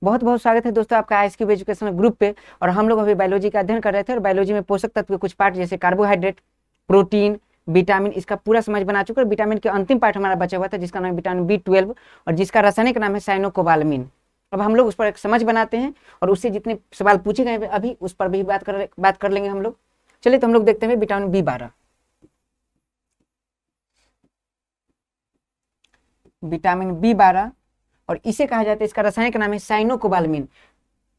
बहुत बहुत स्वागत है दोस्तों आपका आईएसक्यूब एजुकेशनल ग्रुप पे। और हम लोग अभी बायोलॉजी का अध्ययन कर रहे थे और बायोलॉजी में पोषक तत्व के कुछ पार्ट जैसे कार्बोहाइड्रेट, प्रोटीन, विटामिन, इसका पूरा समझ बना चुके हैं। विटामिन के अंतिम पार्ट हमारा बचा हुआ था जिसका नाम है विटामिन B12 और जिसका रासायनिक नाम है साइनोकोबालामिन। अब हम लोग उस पर एक समझ बनाते हैं और उससे जितने सवाल पूछे गए अभी उस पर भी बात कर लेंगे हम लोग। चलिए तो हम लोग देखते हैं विटामिन B12। विटामिन B12 और इसे कहा जाता है, इसका रासायनिक नाम है साइनोकोबालामिन।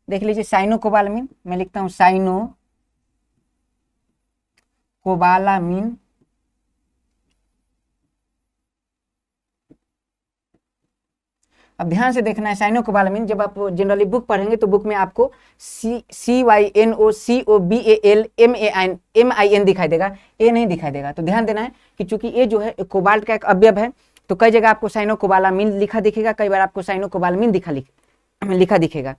देख लीजिए साइनोकोबालामिन, मैं लिखता हूं साइनोकोबालामिन। अब ध्यान से देखना है साइनोकोबालामिन, जब आप जनरली बुक पढ़ेंगे तो बुक में आपको CYNOCOBALMAIN दिखाई देगा, ए नहीं दिखाई देगा। तो ध्यान देना है कि चूंकि ये जो है कोबाल्ट का एक अवयव है तो कई जगह आपको साइनोकोबालामिन लिखा दिखेगा, कई बार आपको साइनोकोबालामिन लिखा दिखेगा।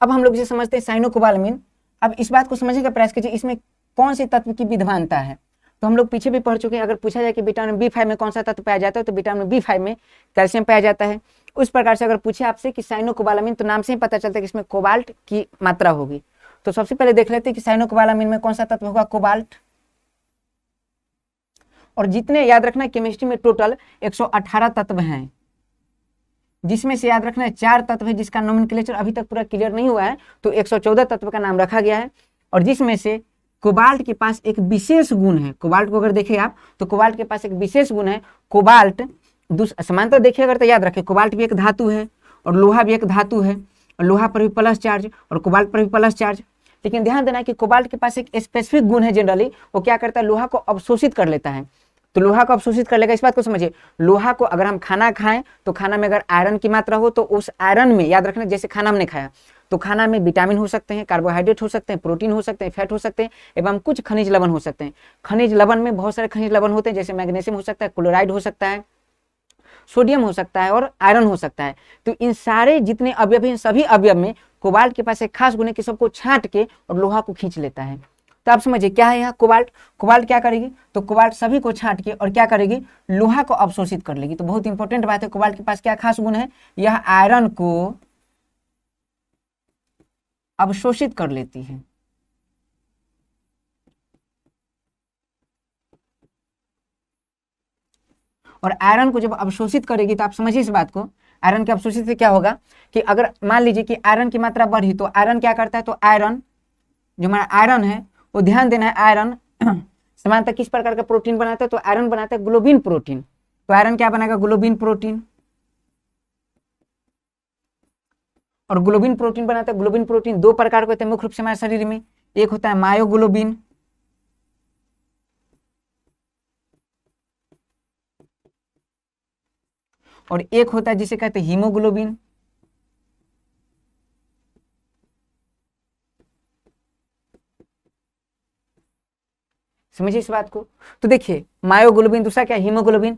अब हम लोग इसे समझते हैं साइनोकोबालामिन। अब इस बात को समझने का प्रयास कीजिए इसमें कौन से तत्व की विद्यमानता है। तो हम लोग पीछे भी पढ़ चुके हैं। अगर पूछा जाए कि विटामिन B5 में कौन सा तत्व पाया जाता है तो विटामिन B5 में कैल्शियम पाया जाता है। उस प्रकार से अगर पूछे आपसे कि साइनोकोबालामिन, तो नाम से ही पता चलता है कि इसमें कोबाल्ट की मात्रा होगी। तो सबसे पहले देख लेते हैं कि साइनोकोबालामिन में कौन सा तत्व होगा, कोबाल्ट। और जितने याद रखना है केमिस्ट्री में टोटल 118 तत्व हैं, जिसमें से याद रखना है 4 तत्व है जिसका नोमेनक्लेचर अभी तक पूरा क्लियर नहीं हुआ है, तो 114 तत्व का नाम रखा गया है। और जिसमें से कोबाल्ट के पास एक विशेष गुण है। कोबाल्ट को अगर देखें आप तो कोबाल्ट के पास एक विशेष गुण है। कोबाल्ट समांतर देखिए अगर तो याद रखें, कोबाल्ट भी एक धातु है और लोहा भी एक धातु है, और लोहा पर भी प्लस चार्ज और कोबाल्ट पर भी प्लस चार्ज। लेकिन ध्यान देना कि कोबाल्ट के पास एक स्पेसिफिक गुण है, जनरली वो क्या करता है, लोहा को अवशोषित कर लेता है। तो लोहा को अवशोषित कर लेगा, इस बात को समझिए। लोहा को अगर हम खाना खाएं तो खाना में अगर आयरन की मात्रा हो तो उस आयरन में याद रखना, जैसे खाना हमने खाया तो खाना में विटामिन हो सकते हैं, कार्बोहाइड्रेट हो सकते हैं, प्रोटीन हो सकते हैं, फैट हो सकते हैं एवं कुछ खनिज लवण हो सकते हैं। खनिज लवण में बहुत सारे खनिज लवण होते हैं, जैसे मैग्नीशियम हो सकता है, क्लोराइड हो सकता है, सोडियम हो सकता है और आयरन हो सकता है। तो इन सारे जितने अवयव हैं सभी अवयव में कोबाल्ट के पास एक खास गुण है कि सबको छांट के और लोहा को खींच लेता है। तो आप समझिए क्या है यहाँ कोबाल्ट। कोबाल्ट क्या करेगी, तो कोबाल्ट सभी को छांट के और क्या करेगी, लोहा को अवशोषित कर लेगी। तो बहुत इंपॉर्टेंट बात है, कोबाल्ट के पास क्या खास गुण है, यह आयरन को अवशोषित कर लेती है। और आयरन को जब अवशोषित करेगी तो आप समझिए इस बात को, आयरन के अवशोषित से क्या होगा कि अगर मान लीजिए कि आयरन की मात्रा बढ़ी तो आयरन क्या करता है, तो आयरन जो हमारा आयरन है वो ध्यान देना है, आयरन समानता किस प्रकार का प्रोटीन बनाता है, तो आयरन बनाता है ग्लोबिन प्रोटीन। तो आयरन क्या बनाएगा, ग्लोबिन प्रोटीन। और ग्लोबिन प्रोटीन बनाता है। ग्लोबिन प्रोटीन 2 प्रकार के होते हैं मुख्य रूप से हमारे शरीर में, एक होता है मायोग्लोबिन और एक होता है जिसे कहते हैं हीमोग्लोबिन। समझिए इस बात को। तो देखिए मायोग्लोबिन, दूसरा क्या, हीमोग्लोबिन।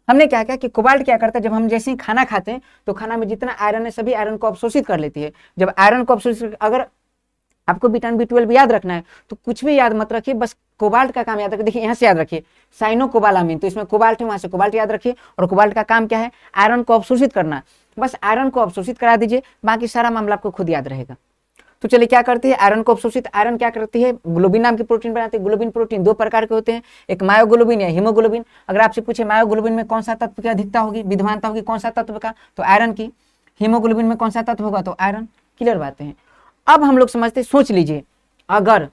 हमने क्या किया कि कोबाल्ट क्या करता है, जब हम जैसे ही खाना खाते हैं तो खाना में जितना आयरन है सभी आयरन को अवशोषित कर लेती है। जब आयरन को अवशोषित, अगर आपको विटामिन B12 याद रखना है तो कुछ भी याद मत रखिए, बस कोबाल्ट का काम याद रखिए। देखिए यहाँ से याद रखिए साइनोकोबालामिन, तो इसमें कोबाल्ट है, वहां से कोबाल्ट याद रखिए। और कोबाल्ट का काम क्या है, आयरन को अवशोषित करना। बस आयरन को अवशोषित करा दीजिए, बाकी सारा मामला आपको खुद याद रहेगा। तो चलिए क्या करती है, आयरन को अवशोषित, आयरन क्या करती है, ग्लोबिन नाम की प्रोटीन बनाती है। ग्लोबिन प्रोटीन 2 प्रकार के होते हैं, एक मायोग्लोबिन या हीमोग्लोबिन। अगर आपसे पूछे मायोग्लोबिन में कौन सा तत्व की अधिकता होगी, विद्यमानता होगी कौन सा तत्व का, तो आयरन की। हीमोग्लोबिन में कौन सा तत्व होगा, तो आयरन। क्लियर बातें हैं। अब हम लोग समझते, सोच लीजिए अगर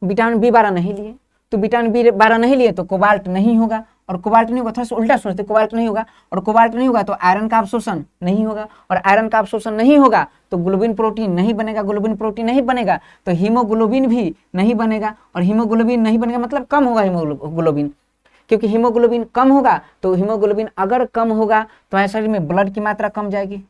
विटामिन B12 नहीं लिए तो विटामिन B12 नहीं लिए तो कोबाल्ट नहीं होगा, और कोबाल्ट नहीं होगा, थोड़ा सा उल्टा सोचते, कोबाल्ट नहीं होगा और कोबाल्ट नहीं होगा तो आयरन का अवशोषण नहीं होगा, और आयरन का अवशोषण नहीं होगा तो ग्लोबिन प्रोटीन नहीं बनेगा। ग्लोबिन प्रोटीन नहीं बनेगा तो हीमोग्लोबिन भी नहीं बनेगा, और हीमोग्लोबिन नहीं बनेगा मतलब कम होगा हीमोग्लोबिन, क्योंकि हीमोग्लोबिन कम होगा। तो हीमोग्लोबिन अगर कम होगा तो हमारे शरीर में ब्लड की मात्रा कम जाएगी,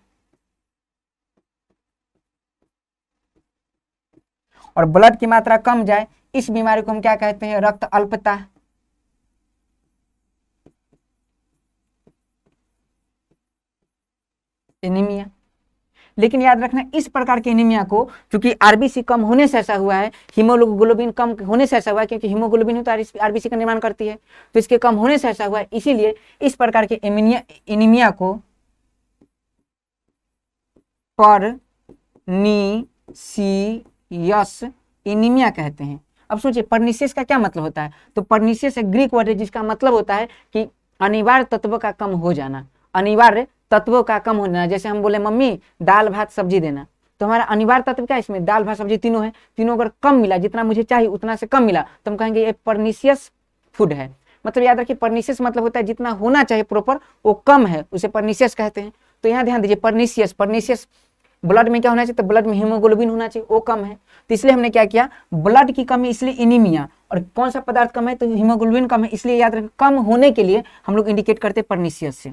और ब्लड की मात्रा कम जाए इस बीमारी को हम क्या कहते हैं, रक्त अल्पता। एनीमिया। लेकिन याद रखना इस प्रकार के एनीमिया को, क्योंकि आरबीसी कम होने से ऐसा हुआ है, हीमोग्लोबिन कम होने से ऐसा हुआ है, क्योंकि हीमोग्लोबिन तो आरबीसी का निर्माण करती है, तो इसके कम होने से ऐसा हुआ है। इसीलिए इस प्रकार के एनीमिया को परनीसियस एनीमिया कहते हैं। अब सोचिए परनीसियस का क्या मतलब होता है, तो परनीसियस एक ग्रीक वर्ड है जिसका मतलब होता है कि अनिवार्य तत्वों का कम हो जाना, अनिवार्य तत्वों का कम हो जाना। जैसे हम बोले मम्मी दाल भात सब्जी देना, तो हमारा अनिवार्य तत्व क्या है, इसमें दाल भात सब्जी तीनों है, तीनों अगर कम मिला, जितना मुझे चाहिए उतना से कम मिला, तो हम कहेंगे ये परनीसियस फूड है। मतलब याद रखिए परनीसियस मतलब होता है जितना होना चाहिए प्रॉपर वो कम है, उसे परनीसियस कहते हैं। तो यहाँ ध्यान दीजिए परनीसियस, परनीसियस ब्लड में क्या होना चाहिए, तो ब्लड में हीमोग्लोबिन होना चाहिए, वो कम है, तो इसलिए हमने क्या किया, ब्लड की कमी इसलिए एनीमिया, और कौन सा पदार्थ कम है, तो हीमोग्लोबिन कम है, इसलिए याद रखें कम होने के लिए हम लोग इंडिकेट करते हैं परनीसियस से।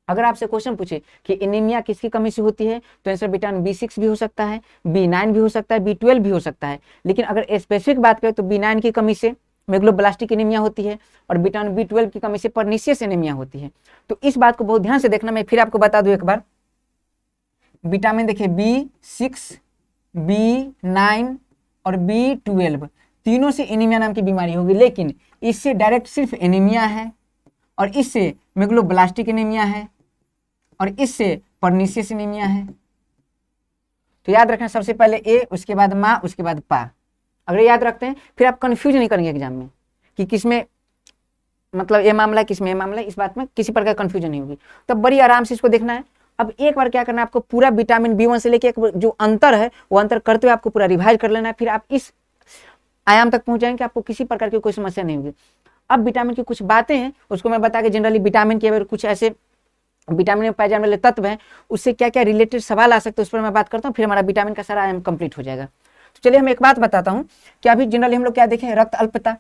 अगर आपसे क्वेश्चन पूछे कि एनीमिया किसकी कमी से होती है, तो आंसर विटामिन B6 भी हो सकता है, B9 भी हो सकता है, B12 भी हो सकता है। लेकिन अगर स्पेसिफिक बात करें तो B9 की कमी से मेगलोब्लास्टिक एनीमिया होती है, और विटामिन B12 की कमी से परनीसियस एनीमिया होती है। तो इस बात को बहुत ध्यान से देखना, मैं फिर आपको बता दूं एक बार। विटामिन देखिए B6, B9 और B12 तीनों से एनीमिया नाम की बीमारी होगी, लेकिन इससे डायरेक्ट सिर्फ एनीमिया है, और इससे मेगलोब्लास्टिक एनीमिया है, और इससे परनीसियस एनीमिया है। तो याद रखना सबसे पहले ए, उसके बाद माँ, उसके बाद पा। अगर याद रखते हैं फिर आप कंफ्यूज नहीं करेंगे एग्जाम में कि किसमें मतलब ये मामला है किसमें ये मामला है, इस बात में किसी प्रकार कंफ्यूजन नहीं होगी। तो बड़ी आराम से इसको देखना है। अब एक बार क्या करना है, आपको पूरा विटामिन B1 से लेके जो अंतर है वो अंतर करते हुए आपको पूरा रिवाइज कर लेना है, फिर आप इस आयाम तक पहुंच जाएंगे, आपको किसी प्रकार की कोई समस्या नहीं होगी। अब विटामिन की कुछ बातें हैं उसको मैं बता के, जनरली विटामिन के अगर कुछ ऐसे विटामिन में पाए जाने वाले तत्व हैं उससे क्या क्या रिलेटेड सवाल आ सकते हैं, उस पर मैं बात करता हूँ, फिर हमारा विटामिन का सारा आयाम कंप्लीट हो जाएगा। तो चलिए हम एक बात बताता हूँ कि अभी जनरली हम लोग क्या देखें, रक्त अल्पता।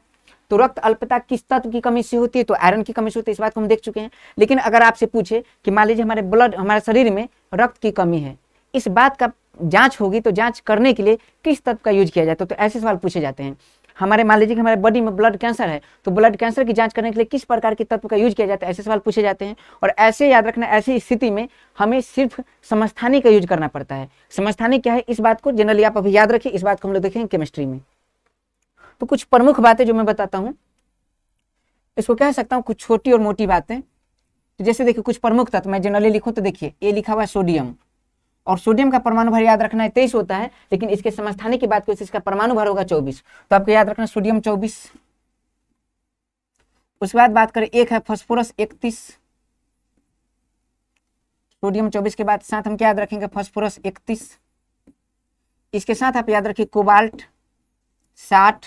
तो रक्त अल्पता किस तत्व की कमी से होती है, तो आयरन की कमी से होती है, इस बात को हम देख चुके हैं। लेकिन अगर आपसे पूछे कि मान लीजिए हमारे ब्लड, हमारे शरीर में रक्त की कमी है, इस बात का जांच होगी, तो जांच करने के लिए किस तत्व का यूज किया जाता है, तो ऐसे सवाल पूछे जाते हैं। हमारे मान लीजिए कि हमारे बॉडी में ब्लड कैंसर है, तो ब्लड कैंसर की जांच करने के लिए किस प्रकार के तत्व का यूज किया जाता है, ऐसे सवाल पूछे जाते हैं। और ऐसे याद रखना, ऐसी स्थिति में हमें सिर्फ समस्थानी का यूज करना पड़ता है। समस्थानी क्या है, इस बात को जनरली आप अभी याद रखिए, इस बात को हम लोग देखेंगे केमिस्ट्री में। तो कुछ प्रमुख बातें जो मैं बताता हूँ, इसको कह सकता हूँ कुछ छोटी और मोटी बातें। तो जैसे देखिए कुछ प्रमुख तत्व मैं जनरली लिखूँ तो देखिए ये लिखा हुआ है सोडियम, और सोडियम का परमाणु भार याद रखना है 23 होता है, लेकिन इसके समस्थानिक की बात करें तो इसका परमाणु भार होगा 24। तो आपको याद रखना सोडियम 24। उसके बाद बात करें एक है फास्फोरस 31। सोडियम 24 के बाद साथ हम क्या याद रखेंगे, फास्फोरस 31। इसके साथ आप याद रखिए कोबाल्ट 60,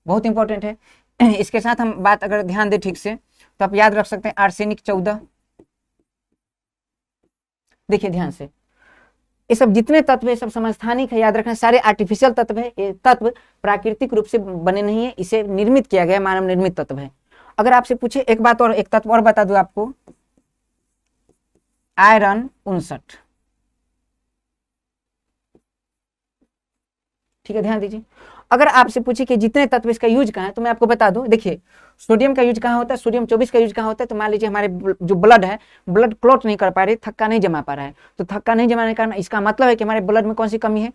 बहुत इंपॉर्टेंट है। इसके साथ हम बात अगर ध्यान दें ठीक से तो आप याद रख सकते हैं आर्सेनिक 14। देखिए ध्यान से, ये सब जितने तत्व है सब समस्थानिक है, याद रखना सारे आर्टिफिशियल तत्व है, ये तत्व प्राकृतिक रूप से बने नहीं है, इसे निर्मित किया गया, मानव निर्मित तत्व है। अगर आपसे पूछे एक बात और, एक तत्व और बता दूं आपको, आयरन 59। ठीक है, ध्यान दीजिए। अगर आपसे पूछे कि जितने तत्व इसका यूज कहाँ है, तो मैं आपको बता दूं, देखिए सोडियम का यूज कहाँ होता है, सोडियम 24 का यूज कहाँ होता है, तो मान लीजिए हमारे जो ब्लड है, ब्लड क्लॉट नहीं कर पा रही, थक्का नहीं जमा पा रहा है, तो थक्का नहीं जमाने का कारण इसका मतलब है कि हमारे ब्लड में कौन सी कमी है,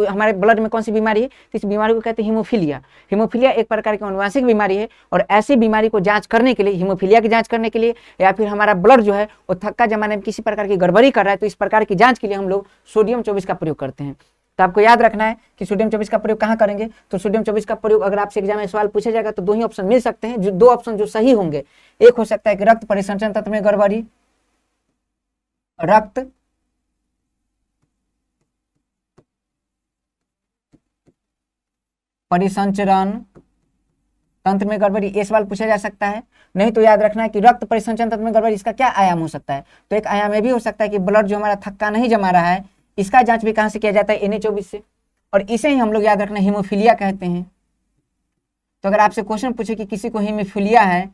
हमारे ब्लड में कौन सी बीमारी है, तो इस बीमारी को कहते हैं हीमोफीलिया। हीमोफीलिया एक प्रकार की अनुवांशिक बीमारी है, और ऐसी बीमारी को जांच करने के लिए, हीमोफीलिया की जांच करने के लिए, या फिर हमारा ब्लड जो है वो थक्का जमाने में किसी प्रकार की गड़बड़ी कर रहा है, तो इस प्रकार की जांच के लिए हम लोग सोडियम 24 का प्रयोग करते हैं। तो आपको याद रखना है कि सोडियम 24 का प्रयोग कहाँ करेंगे, तो सोडियम 24 का प्रयोग अगर आपसे एग्जाम में सवाल पूछा जाएगा तो दो ही ऑप्शन मिल सकते हैं, जो दो ऑप्शन जो सही होंगे, एक हो सकता है कि रक्त परिसंचरण तंत्र में गड़बड़ी, रक्त परिसंचरण तंत्र में गड़बड़ी, ये सवाल पूछा जा सकता है। नहीं तो याद रखना है कि रक्त परिसंचरण तंत्र में गड़बड़ी, इसका क्या आयाम हो सकता है, तो एक आयाम ये भी हो सकता है कि ब्लड जो हमारा थक्का नहीं जमा रहा है, इसका जांच भी कहां से किया जाता है, Na24 से, और इसे ही हम लोग याद रखना हीमोफीलिया कहते हैं। तो अगर आपसे क्वेश्चन पूछे कि किसी को हीमोफीलिया है,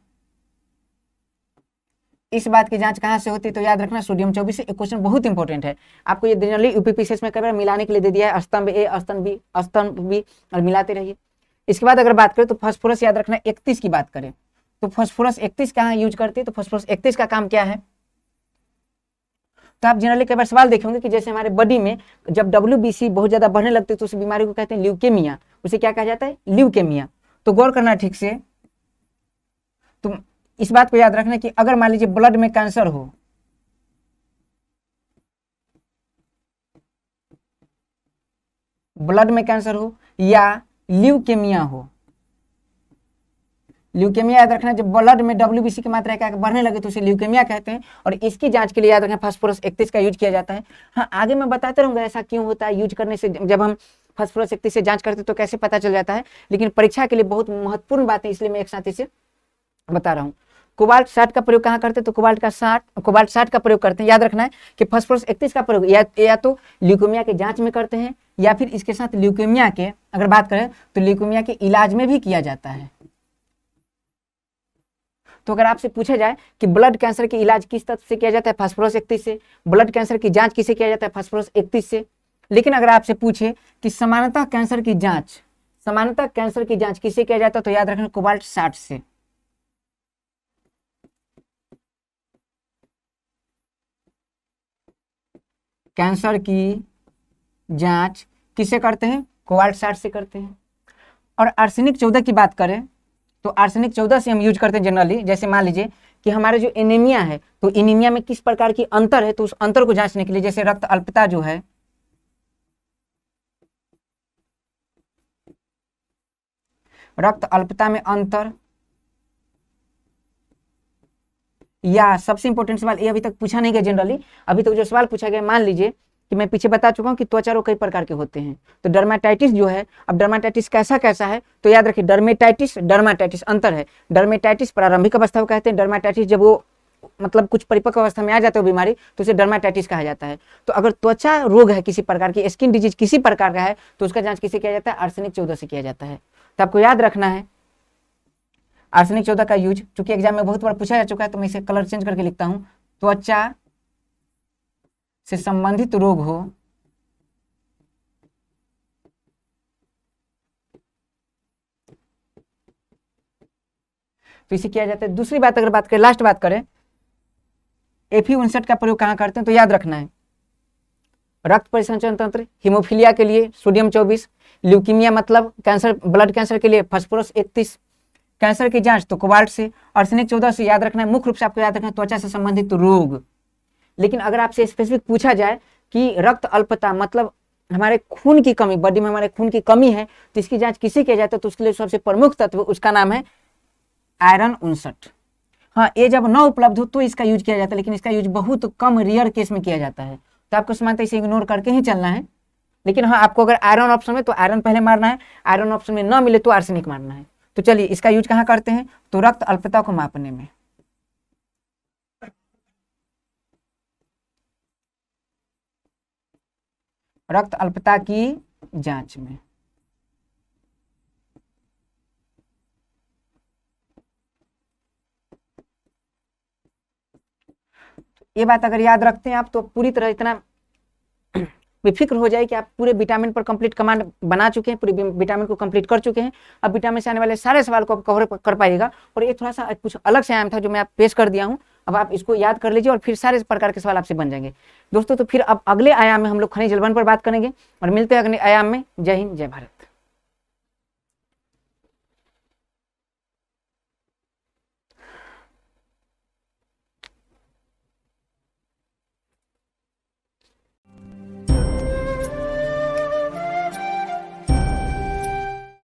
इस बात की जांच कहां से होती है, तो याद रखना सोडियम 24 से। एक क्वेश्चन बहुत इंपॉर्टेंट है, आपको ये जनरली यूपीपीसीएस में कई बार मिलाने के लिए दे दिया है, स्तंभ ए, स्तंभ बी, और मिलाते रहिए। इसके बाद अगर बात करें तो फास्फोरस याद रखना 31 की बात करें, तो फास्फोरस 31 कहाँ यूज करते हैं, तो फास्फोरस 31 का काम क्या है, तो आप जनरली कई बार सवाल देखेंगे कि जैसे हमारे बॉडी में जब WBC बहुत ज्यादा बढ़ने लगते हैं तो उस बीमारी को कहते हैं ल्यूकेमिया, उसे क्या कहा जाता है, ल्यूकेमिया। तो गौर करना ठीक से, तो इस बात को याद रखना कि अगर मान लीजिए ब्लड में कैंसर हो, ब्लड में कैंसर हो या ल्यूकेमिया हो। ल्यूकेमिया याद रखना, जब ब्लड में WBC की मात्रा क्या बढ़ने लगे तो उसे ल्यूकेमिया कहते हैं, और इसकी जांच के लिए याद रखना फास्फोरस 31 का यूज किया जाता है। हाँ, आगे मैं बताते रहूंगा ऐसा क्यों होता है, यूज करने से जब हम फास्फोरस 31 से जांच करते हैं तो कैसे पता चल जाता है, लेकिन परीक्षा के लिए बहुत महत्वपूर्ण बात है, इसलिए मैं एक साथ इसे बता रहा हूँ। कोबाल्ट 60 का प्रयोग कहाँ करते हैं, तो कोबाल्ट 60 का प्रयोग करते हैं। याद रखना है कि फास्फोरस 31 का प्रयोग या तो ल्यूकेमिया के जांच में करते हैं, या फिर इसके साथ ल्यूकेमिया के अगर बात करें तो ल्यूकेमिया के इलाज में भी किया जाता है। तो अगर आपसे पूछा जाए कि ब्लड कैंसर के इलाज किस तत्व से किया जाता है, फास्फोरस 31 से। ब्लड कैंसर की जांच किसे किया जाता है, फास्फोरस 31 से। लेकिन अगर आपसे पूछे कि सामान्यतः कैंसर की जांच किसे किया जाता है, तो याद रखना कोबाल्ट 60 से। कैंसर की जांच किसे करते हैं, कोबाल्ट 60 से करते हैं। और आर्सेनिक 14 की बात करें तो आर्सेनिक 14 से हम यूज करते हैं जनरली। जैसे मान लीजिए कि हमारे जो एनीमिया है, तो एनीमिया में किस प्रकार की अंतर है, तो उस अंतर को जांचने के लिए, जैसे रक्त अल्पता जो है, रक्त अल्पता में अंतर, या सबसे इंपॉर्टेंट सवाल ये अभी तक पूछा नहीं गया जनरली, अभी तक जो सवाल पूछा गया, मान लीजिए कि मैं पीछे बता चुका हूं कि त्वचा रोग कई प्रकार के होते हैं। तो डर्मेटाइटिस जो है, अब डर्मेटाइटिस कैसा कैसा है, तो याद रखिए डर्मेटाइटिस अंतर है। डर्मेटाइटिस प्रारंभिक अवस्था को कहते हैं, डर्मेटाइटिस जब वो मतलब कुछ परिपक्व अवस्था में आ जाता है बीमारी, तो उसे डर्मेटाइटिस कहा जाता है। तो अगर त्वचा रोग है किसी प्रकार की, स्किन डिजीज किसी प्रकार का है, तो उसका जांच किसे किया जाता है, आर्सेनिक 14 से किया जाता है। तो आपको याद रखना है आर्सेनिक 14 का यूज, चूंकि एग्जाम में बहुत बार पूछा जा चुका है, तो मैं इसे कलर चेंज करके लिखता हूं, त्वचा से संबंधित रोग हो तो इसे किया जाता है। दूसरी बात अगर बात करें, लास्ट बात करें, Fe59 का प्रयोग कहां करते हैं, तो याद रखना है रक्त परिसंचरण तंत्र, हीमोफीलिया के लिए सोडियम 24, ल्यूकीमिया मतलब कैंसर, ब्लड कैंसर के लिए फास्फोरस 31, कैंसर की जांच तो कोबाल्ट से, आर्सेनिक 14 से। याद रखना है, मुख्य रूप से आपको याद रखना है त्वचा से संबंधित रोग। लेकिन अगर आपसे स्पेसिफिक पूछा जाए कि रक्त अल्पता मतलब हमारे खून की कमी, बॉडी में हमारे खून की कमी है, तो इसकी जांच किसे किया जाता है, तो उसके लिए सबसे प्रमुख तत्व उसका नाम है आयरन 59। हाँ, ये जब न उपलब्ध हो तो इसका यूज किया जाता है, लेकिन इसका यूज बहुत कम रेयर केस में किया जाता है। तो आपको समानता इसे इग्नोर करके ही चलना है। लेकिन हाँ, आपको अगर आयरन ऑप्शन में तो आयरन पहले मारना है, आयरन ऑप्शन में न मिले तो आर्सेनिक मारना है। तो चलिए, इसका यूज कहाँ करते हैं, तो रक्त अल्पता को मापने में। रक्त अल्पता की जांच में। ये बात अगर याद रखते हैं आप, तो पूरी तरह इतना बेफिक्र हो जाए कि आप पूरे विटामिन पर कंप्लीट कमांड बना चुके हैं, पूरे विटामिन को कंप्लीट कर चुके हैं। अब विटामिन से आने वाले सारे सवाल को आप कवर कर पाइएगा। और ये थोड़ा सा कुछ अलग से आयाम था जो मैं आप पेश कर दिया हूं, अब आप इसको याद कर लीजिए और फिर सारे प्रकार के सवाल आपसे बन जाएंगे दोस्तों। तो फिर अब अगले आयाम में हम लोग खनिज लवण पर बात करेंगे और मिलते हैं अगले आयाम में। जय हिंद, जय भारत।